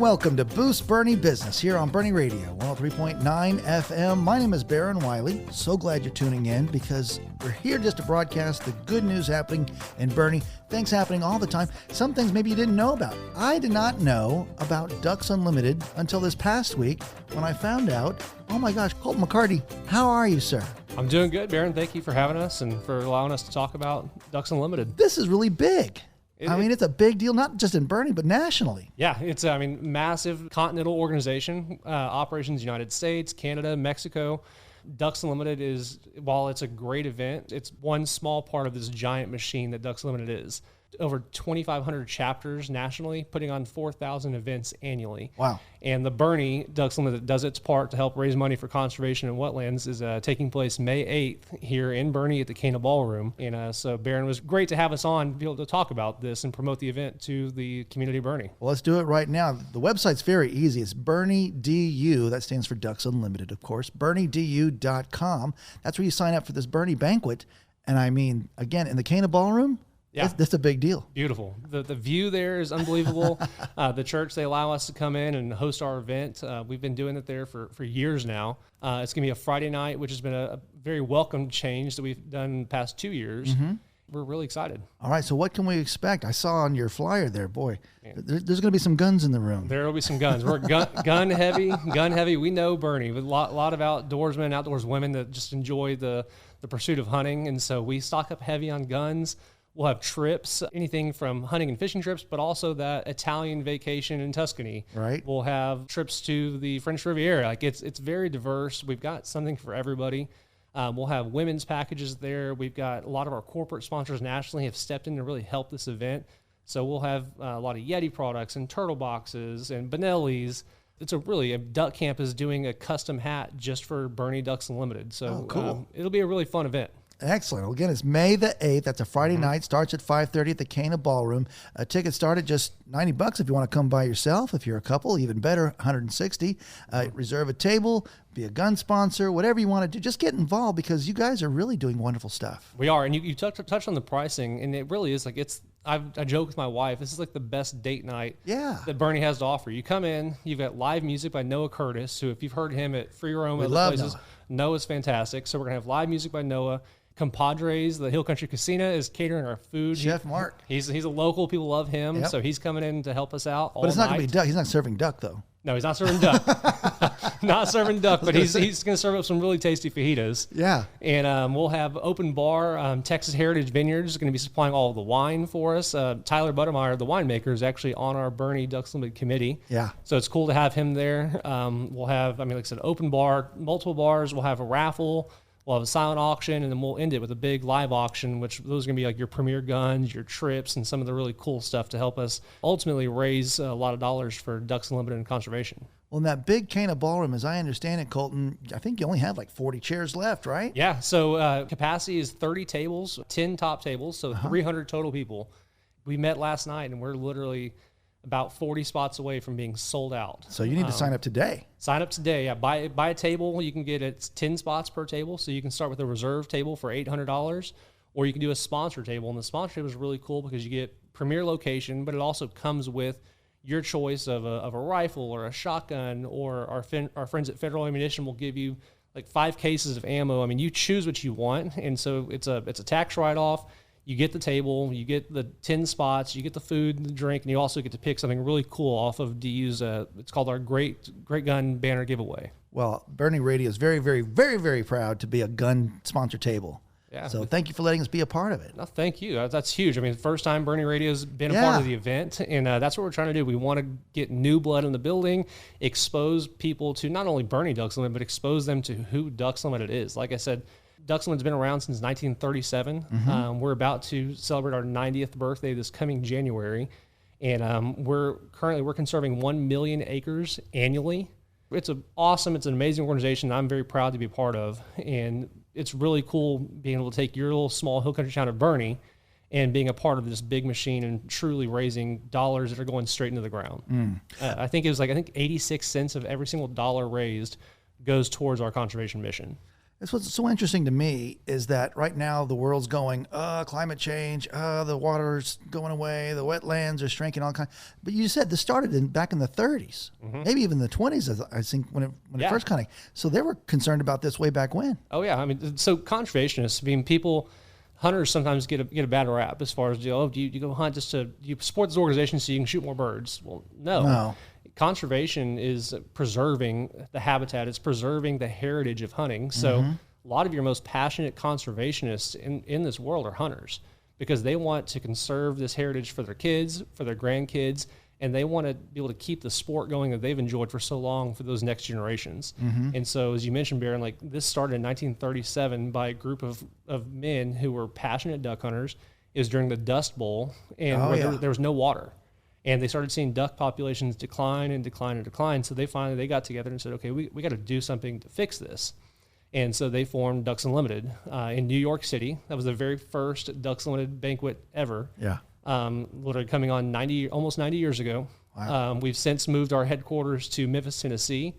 welcome to Boost Boerne Business here on Boerne Radio, 103.9 FM. My name is Boerne Wiley. So glad you're tuning in because we're here just to broadcast the good news happening in Boerne. Things happening all the time. Some things maybe you didn't know about. I did not know about Ducks Unlimited until this past week when I found out, oh my gosh, Colton McCarty, how are you, sir? I'm doing good, Boerne. Thank you for having us and for allowing us to talk about Ducks Unlimited. This is really big. It's a big deal, not just in Boerne, but nationally. Yeah, it's, massive continental organization, operations United States, Canada, Mexico. Ducks Unlimited is, while it's a great event, it's one small part of this giant machine that Ducks Unlimited is. Over 2,500 chapters nationally, putting on 4,000 events annually. Wow. And the Boerne Ducks Unlimited does its part to help raise money for conservation and wetlands is taking place May 8th here in Boerne at the Cana Ballroom. And so Boerne was great to have us on to be able to talk about this and promote the event to the community of Boerne. Well, let's do it right now. The website's very easy. It's Boerne DU. That stands for Ducks Unlimited, of course. BoerneDU.com. That's where you sign up for this Boerne banquet. And again, in the Cana Ballroom, yeah, that's a big deal. Beautiful. The view there is unbelievable. The church, they allow us to come in and host our event. We've been doing it there for years now. It's going to be a Friday night, which has been a very welcome change that we've done in the past 2 years. Mm-hmm. We're really excited. All right, so what can we expect? I saw on your flyer there, boy, there's going to be some guns in the room. There will be some guns. We're gun heavy. We know Boerne. With a lot of outdoorsmen, outdoors women that just enjoy the pursuit of hunting, and so we stock up heavy on guns. We'll have trips, anything from hunting and fishing trips, but also that Italian vacation in Tuscany. Right. We'll have trips to the French Riviera. It's very diverse. We've got something for everybody. We'll have women's packages there. We've got a lot of our corporate sponsors nationally have stepped in to really help this event. So we'll have a lot of Yeti products and turtle boxes and Benelli's. It's a Duck Camp is doing a custom hat just for Boerne Ducks Unlimited. So cool. It'll be a really fun event. Excellent. Well, again, it's May the 8th. That's a Friday night. Starts at 5:30 at the Cana Ballroom. Tickets start at just $90 if you want to come by yourself. If you're a couple, even better, $160. Reserve a table, be a gun sponsor, whatever you want to do. Just get involved because you guys are really doing wonderful stuff. We are. And you touched on the pricing, and it really is I joke with my wife, this is like the best date night that Boerne has to offer. You come in, you've got live music by Noah Curtis, who if you've heard him at Free Roam and other places, Noah's fantastic. So we're going to have live music by Noah. Compadres, the Hill Country Casino, is catering our food. Chef Mark. He's a local. People love him. Yep. So he's coming in to help us out all night. But it's not going to be duck. He's not serving duck, though. No, he's not serving duck. Not serving duck, but he's going to serve up some really tasty fajitas. Yeah. And we'll have open bar. Texas Heritage Vineyards is going to be supplying all of the wine for us. Tyler Buttermeyer, the winemaker, is actually on our Boerne Ducks Limited committee. Yeah. So it's cool to have him there. We'll have, like I said, open bar, multiple bars. We'll have a raffle. We'll have a silent auction, and then we'll end it with a big live auction, which those are going to be like your premier guns, your trips, and some of the really cool stuff to help us ultimately raise a lot of dollars for Ducks Unlimited and conservation. Well, in that big Cana Ballroom, as I understand it, Colton, I think you only have like 40 chairs left, right? Yeah, so capacity is 30 tables, 10 top tables, so 300 total people. We met last night, and we're literally about 40 spots away from being sold out. So you need to sign up today. Sign up today. Yeah, buy a table. You can get it's 10 spots per table. So you can start with a reserve table for $800, or you can do a sponsor table. And the sponsor table is really cool because you get premier location, but it also comes with your choice of a rifle or a shotgun, or our friends at Federal Ammunition will give you like 5 cases of ammo. You choose what you want. And so it's a tax write-off. You get the table, you get the 10 spots, you get the food, the drink, and you also get to pick something really cool off of DU's, it's called our Great Gun Banner Giveaway. Well, Boerne Radio is very, very, very, very proud to be a gun sponsor table. Yeah. So thank you for letting us be a part of it. No, thank you. That's huge. First time Boerne Radio's been a part of the event, and that's what we're trying to do. We want to get new blood in the building, expose people to not only Boerne Ducks Unlimited, but expose them to who Ducks Unlimited is. Like I said, Ducks Unlimited's been around since 1937. Mm-hmm. We're about to celebrate our 90th birthday this coming January, and we're conserving 1 million acres annually. It's an amazing organization I'm very proud to be a part of, and it's really cool being able to take your little small hill country town of Boerne and being a part of this big machine and truly raising dollars that are going straight into the ground. I think it was 86 cents of every single dollar raised goes towards our conservation mission. That's what's so interesting to me is that right now the world's going, climate change, the water's going away, the wetlands are shrinking, all kinds. But you said this started back in the 30s, maybe even the 20s, I think, when it first kind of. So they were concerned about this way back when. Oh yeah, I mean, so conservationists, I mean, hunters sometimes get a bad rap as far as, do you go hunt just to, you support this organization so you can shoot more birds? Well, no. Conservation is preserving the habitat. It's preserving the heritage of hunting. So a lot of your most passionate conservationists in this world are hunters because they want to conserve this heritage for their kids, for their grandkids, and they want to be able to keep the sport going that they've enjoyed for so long for those next generations. And so, as you mentioned, Baron, like this started in 1937 by a group of men who were passionate duck hunters. It was during the Dust Bowl, and there was no water. And they started seeing duck populations decline and decline and decline. So they got together and said, okay, we got to do something to fix this. And so they formed Ducks Unlimited in New York City. That was the very first Ducks Unlimited banquet ever. Yeah. Literally coming on almost 90 years ago. Wow. We've since moved our headquarters to Memphis, Tennessee.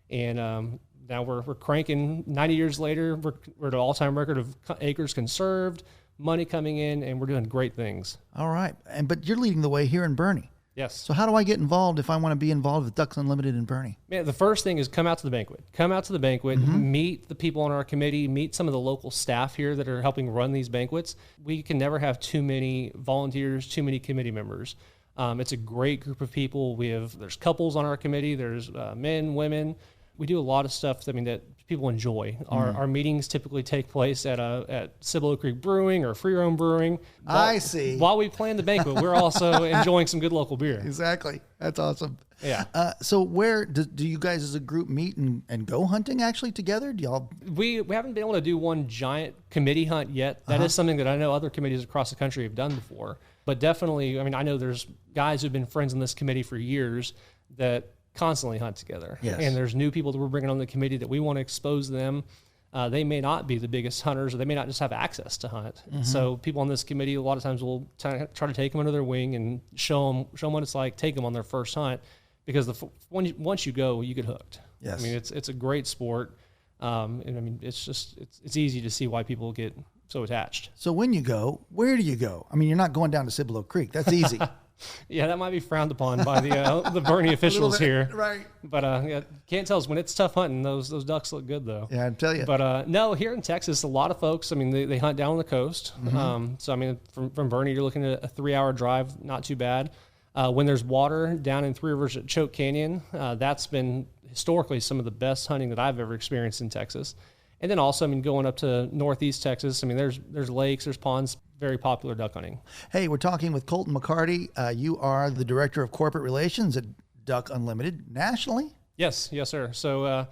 And now we're cranking 90 years later. We're at an all-time record of acres conserved, money coming in, and we're doing great things. All right. But you're leading the way here in Boerne. Yes. So how do I get involved if I want to be involved with Ducks Unlimited in Boerne? Man, the first thing is come out to the banquet. Come out to the banquet, meet the people on our committee, meet some of the local staff here that are helping run these banquets. We can never have too many volunteers, too many committee members. It's a great group of people. There's couples on our committee. There's men, women. We do a lot of stuff that people enjoy. Our meetings typically take place at Cibolo Creek Brewing or Free Roam Brewing. I see. While we plan the banquet, we're also enjoying some good local beer. Exactly. That's awesome. Yeah. So where do you guys as a group meet and go hunting actually together? Do y'all? We haven't been able to do one giant committee hunt yet. That is something that I know other committees across the country have done before. But definitely, I know there's guys who've been friends in this committee for years that constantly hunt together. Yes. And there's new people that we're bringing on the committee that we want to expose them. They may not be the biggest hunters, or they may not just have access to hunt. So people on this committee a lot of times will try to take them under their wing and show them what it's like, take them on their first hunt, because once you go, you get hooked. Yes. It's a great sport. And it's easy to see why people get so attached. So when you go, where do you go? You're not going down to Cibolo Creek. That's easy. Yeah, that might be frowned upon by the Boerne officials here. Right. But can't tell us when it's tough hunting. Those ducks look good, though. Yeah, I tell you. But no, here in Texas, a lot of folks, they hunt down on the coast. So, from Boerne, you're looking at a 3-hour drive, not too bad. When there's water down in Three Rivers at Choke Canyon, that's been historically some of the best hunting that I've ever experienced in Texas. And then also, going up to northeast Texas, there's lakes, there's ponds, very popular duck hunting. Hey, we're talking with Colton McCarty. You are the Director of Corporate Relations at Duck Unlimited nationally? Yes, sir. So,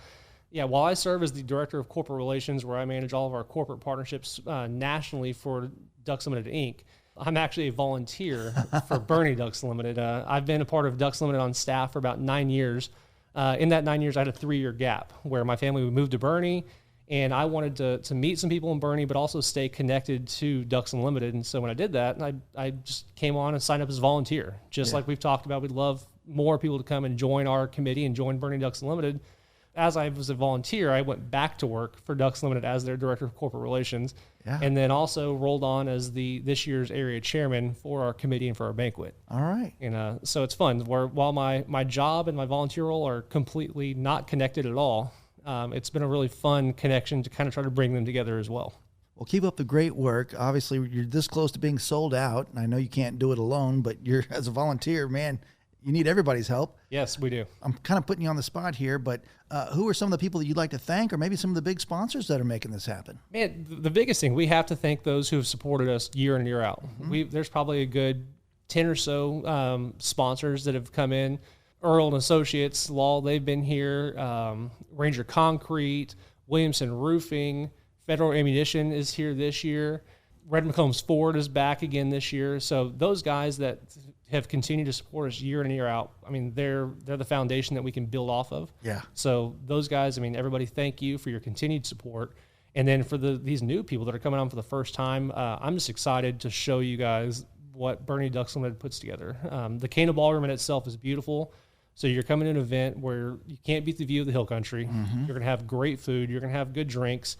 while I serve as the Director of Corporate Relations, where I manage all of our corporate partnerships nationally for Ducks Unlimited, Inc., I'm actually a volunteer for Boerne Ducks Unlimited. I've been a part of Ducks Unlimited on staff for about 9 years. In that 9 years, I had a 3-year gap where my family moved to Boerne, and I wanted to meet some people in Boerne, but also stay connected to Ducks Unlimited. And so when I did that, I just came on and signed up as a volunteer. Like we've talked about, we'd love more people to come and join our committee and join Boerne Ducks Unlimited. As I was a volunteer, I went back to work for Ducks Unlimited as their Director of Corporate Relations, and then also rolled on as this year's area chairman for our committee and for our banquet. All right. And so it's fun. While my job and my volunteer role are completely not connected at all, it's been a really fun connection to kind of try to bring them together as well. Well, keep up the great work. Obviously, you're this close to being sold out, and I know you can't do it alone, but as a volunteer, man, you need everybody's help. Yes, we do. I'm kind of putting you on the spot here, but who are some of the people that you'd like to thank, or maybe some of the big sponsors that are making this happen? Man, the biggest thing, we have to thank those who have supported us year in and year out. There's probably a good 10 or so sponsors that have come in. Earl and Associates, Law, they've been here. Ranger Concrete, Williamson Roofing, Federal Ammunition is here this year. Red McCombs Ford is back again this year. So those guys that have continued to support us year in and year out, they're the foundation that we can build off of. Yeah. So those guys, everybody, thank you for your continued support. And then for these new people that are coming on for the first time, I'm just excited to show you guys what Boerne Ducks Unlimited puts together. The Cana Ballroom in itself is beautiful. So you're coming to an event where you can't beat the view of the hill country. You're going to have great food. You're going to have good drinks,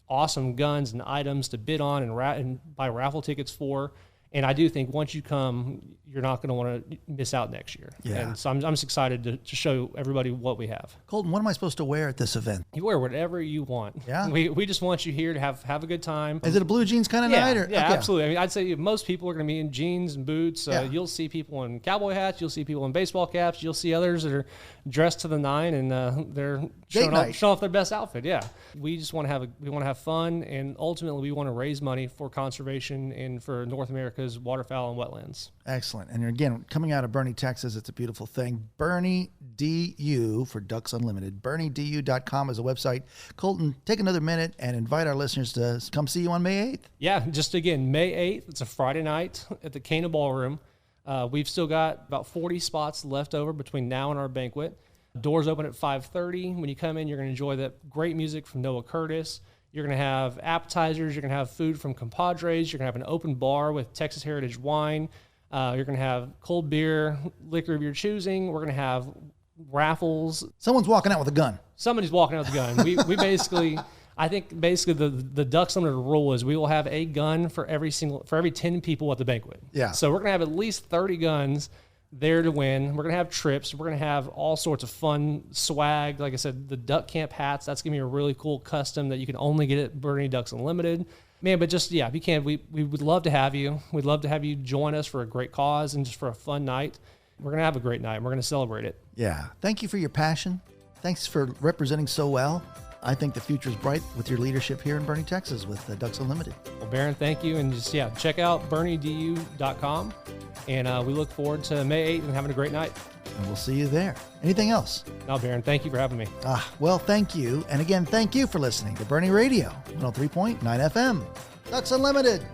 awesome guns and items to bid on and buy raffle tickets for. And I do think once you come, you're not going to want to miss out next year. Yeah. And so I'm just excited to show everybody what we have. Colton, what am I supposed to wear at this event? You wear whatever you want. Yeah. We just want you here to have a good time. Is it a blue jeans kind of night? Or? Yeah, Okay. absolutely. I mean, I'd say most people are going to be in jeans and boots. You'll see people in cowboy hats. You'll see people in baseball caps. You'll see others that are dressed to the nine, and they're showing off their best outfit. Yeah. We just want to have fun, and ultimately we want to raise money for conservation and for North America's waterfowl and wetlands. Excellent. And again, coming out of Boerne, Texas, it's a beautiful thing. Boerne DU for Ducks Unlimited. BoerneDU.com is a website. Colton, take another minute and invite our listeners to come see you on May 8th. Yeah, just again, May 8th. It's a Friday night at the Cana Ballroom. We've still got about 40 spots left over between now and our banquet. Doors open at 5:30. When you come in, you're going to enjoy that great music from Noah Curtis. You're going to have appetizers. You're going to have food from Compadres. You're going to have an open bar with Texas Heritage wine. You're going to have cold beer, liquor of your choosing. We're going to have raffles. Someone's walking out with a gun. Somebody's walking out with a gun. We basically, I think basically the Ducks Unlimited rule is we will have a gun for every 10 people at the banquet. Yeah. So we're going to have at least 30 guns there to win. We're going to have trips. We're going to have all sorts of fun swag. Like I said, the Duck Camp hats, that's going to be a really cool custom that you can only get at Boerne Ducks Unlimited. Man, but just, if you can, we would love to have you. We'd love to have you join us for a great cause and just for a fun night. We're going to have a great night. We're going to celebrate it. Yeah. Thank you for your passion. Thanks for representing so well. I think the future is bright with your leadership here in Boerne, Texas with Ducks Unlimited. Well, Baron, thank you. And just, check out BoerneDU.com. And we look forward to May 8th and having a great night. And we'll see you there. Anything else? No, Baron, thank you for having me. Well, thank you. And again, thank you for listening to Boerne Radio, 103.9 FM. Ducks Unlimited.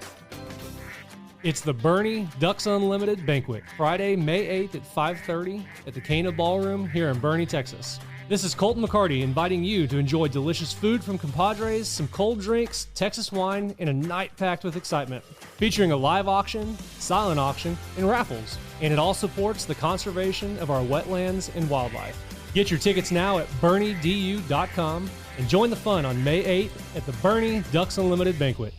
It's the Boerne Ducks Unlimited Banquet, Friday, May 8th at 5:30 at the Cana Ballroom here in Boerne, Texas. This is Colton McCarty inviting you to enjoy delicious food from Compadres, some cold drinks, Texas wine, and a night packed with excitement. Featuring a live auction, silent auction, and raffles. And it all supports the conservation of our wetlands and wildlife. Get your tickets now at BoerneDU.com and join the fun on May 8th at the Boerne Ducks Unlimited Banquet.